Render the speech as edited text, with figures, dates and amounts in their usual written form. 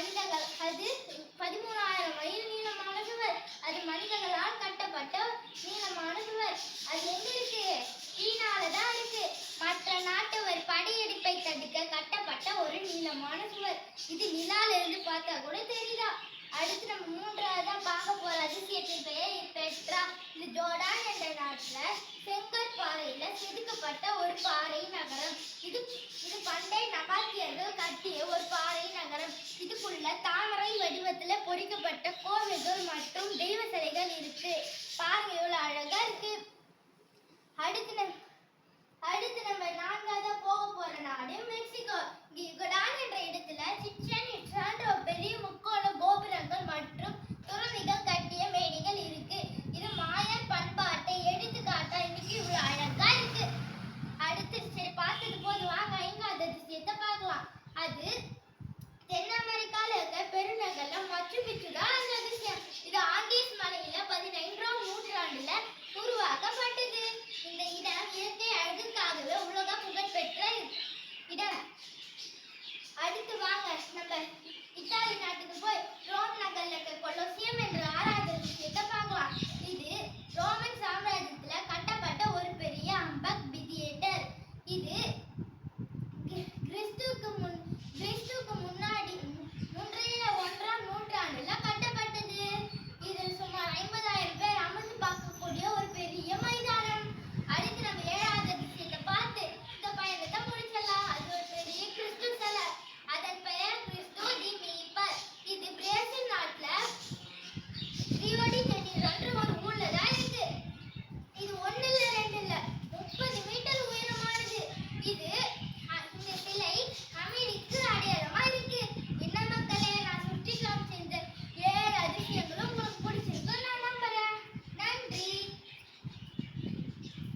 மனிதர்கள் அது 13,000 மைல் நீளமான சுவர். அது மனிதர்களால் கட்டப்பட்ட நீளமான சுவர். அது எங்க இருக்கு? சீனால தான் இருக்கு. மற்ற நாட்டவர் படையெடுப்பை தடுக்க கட்டப்பட்ட ஒரு நீளமான சுவர். இது நிலால இருந்து பார்த்தா கூட தெரியுதா? அடுத்து நம்ம மூன்றாவதா பார்க்க போற அதிசயத்தின் பெயர் பெட்ரா. இது ஜோர்டான் என்ற நாட்டுல செங்கற் பாறையில செதுக்கப்பட்ட ஒரு பாறை நகரம். இது பண்டை நகாத்தியர்கள் கட்டிய ஒரு பாறை நகரம். இதுக்குள்ள தாமரை வடிவத்துல பொறிக்கப்பட்ட கோவில்கள் மற்றும் தெய்வ சிலைகள் இருக்கு. பாருங்க எவ்வளவு அழகா இருக்கு. அடுத்து நம்ம நான்காவதா போக போற நாடு மெக்சிகோ. யுகடான் என்ற இடத்துல சிச்சன் இட்சான்ற ஒரு பெரிய முக்கோண கோபுரங்கள் மற்றும் துறவிகள் கட்டிய மேடைகள் இருக்கு. இது மாயன் பண்பாட்டை எடுத்துக்காட்டா இன்னைக்கு இவ்வளவு அழகா இருக்கு. அடுத்து சரி பார்த்தது போது வாங்க ஐந்தாவது அதிசயத்தை பார்க்கலாம். அது தென் அமெரிக்கால இருக்க பெருநகர்ல மச்சு பிச்சு தான் அந்த அதிசயம். இது ஆண்டீஸ் மலையில 15ஆம் நூற்றாண்டுல உருவாக்கப்பட்டது. இந்த இடம் இயற்கை அழகுக்காகவே உலக புகழ்பெற்ற இடம். அடுத்து வாங்க நம்ம இத்தாலி நாட்டுக்கு போய்